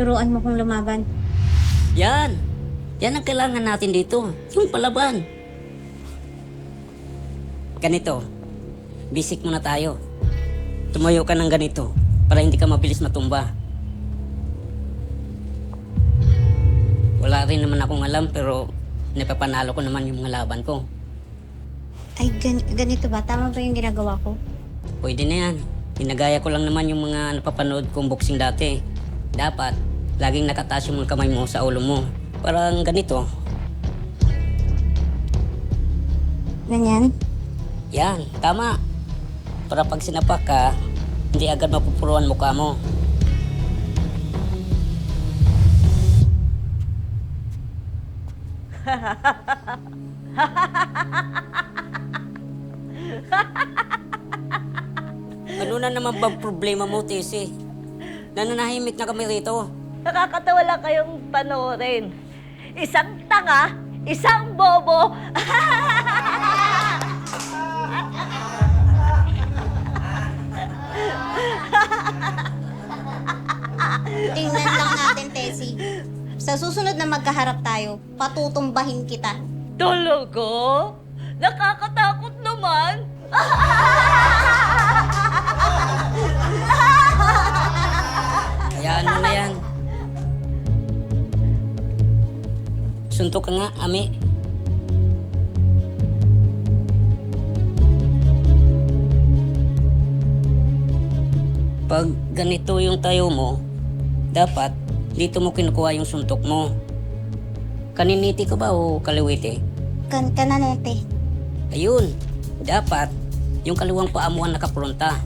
turuan mo kong lumaban. Yan! Yan ang kailangan natin dito. Yung palaban. Ganito. Basic muna tayo. Tumayo ka ng ganito para hindi ka mabilis matumba. Wala rin naman akong alam pero napapanalo ko naman yung mga laban ko. Ay, ganito ba? Tama ba yung ginagawa ko? Pwede na yan. Ginagaya ko lang naman yung mga napapanood kong boxing dati. Dapat, laging nakataas yung mga kamay mo sa ulo mo. Parang ganito. Ganyan? Yan, tama. Para pag sinapak ka, hindi agad mapupuruan mukha mo. Ano na naman bang problema mo, Tessy? Nananahimik na kami rito. Nakakatawa lang kayong panoorin. Isang tanga, isang bobo. Tingnan lang natin, Tessie. Sa susunod na magkaharap tayo, patutumbahin kita. Talaga? Nakakatakot naman. Hayaan mo na yan. Suntok ka nga, Ami. Pag ganito yung tayo mo, dapat dito mo kinukuha yung suntok mo. Kaniniti ka ba o kaliwiti? Kananete. Ayun, dapat yung kaliwang paa mo ang nakapronta.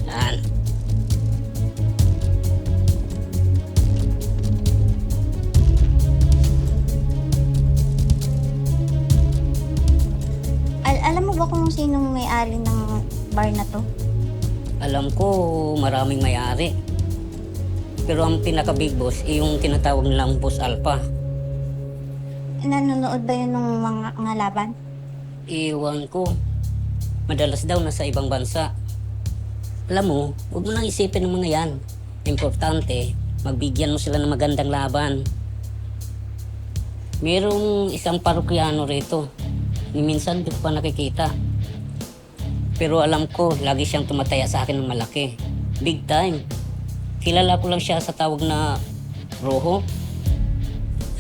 Yan. Alam mo ba kung sinong may-ari ng bar na to? Alam ko maraming may-ari. Pero ang pinaka-big boss ay yung tinatawag nilang Boss Alpha. Nanonood ba yun ng mga laban? Iwan ko. Madalas daw nasa ibang bansa. Alam mo, huwag mo nang isipin ng mga yan. Importante, magbigyan mo sila ng magandang laban. Merong isang parokyano rito. Ni minsan di ko pa nakikita. Pero alam ko, lagi siyang tumataya sa akin ng malaki. Big time. Kilala ko lang siya sa tawag na Rojo.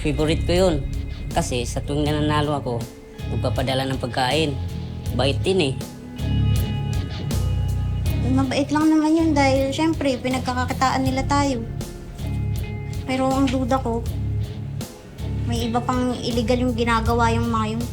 Favorite ko yun. Kasi sa tuwing nananalo ako, magpapadala ng pagkain. Bait din eh. Mabait lang naman yun dahil syempre pinagkakakitaan nila tayo. Pero ang duda ko, may iba pang illegal yung ginagawa yung mga yun.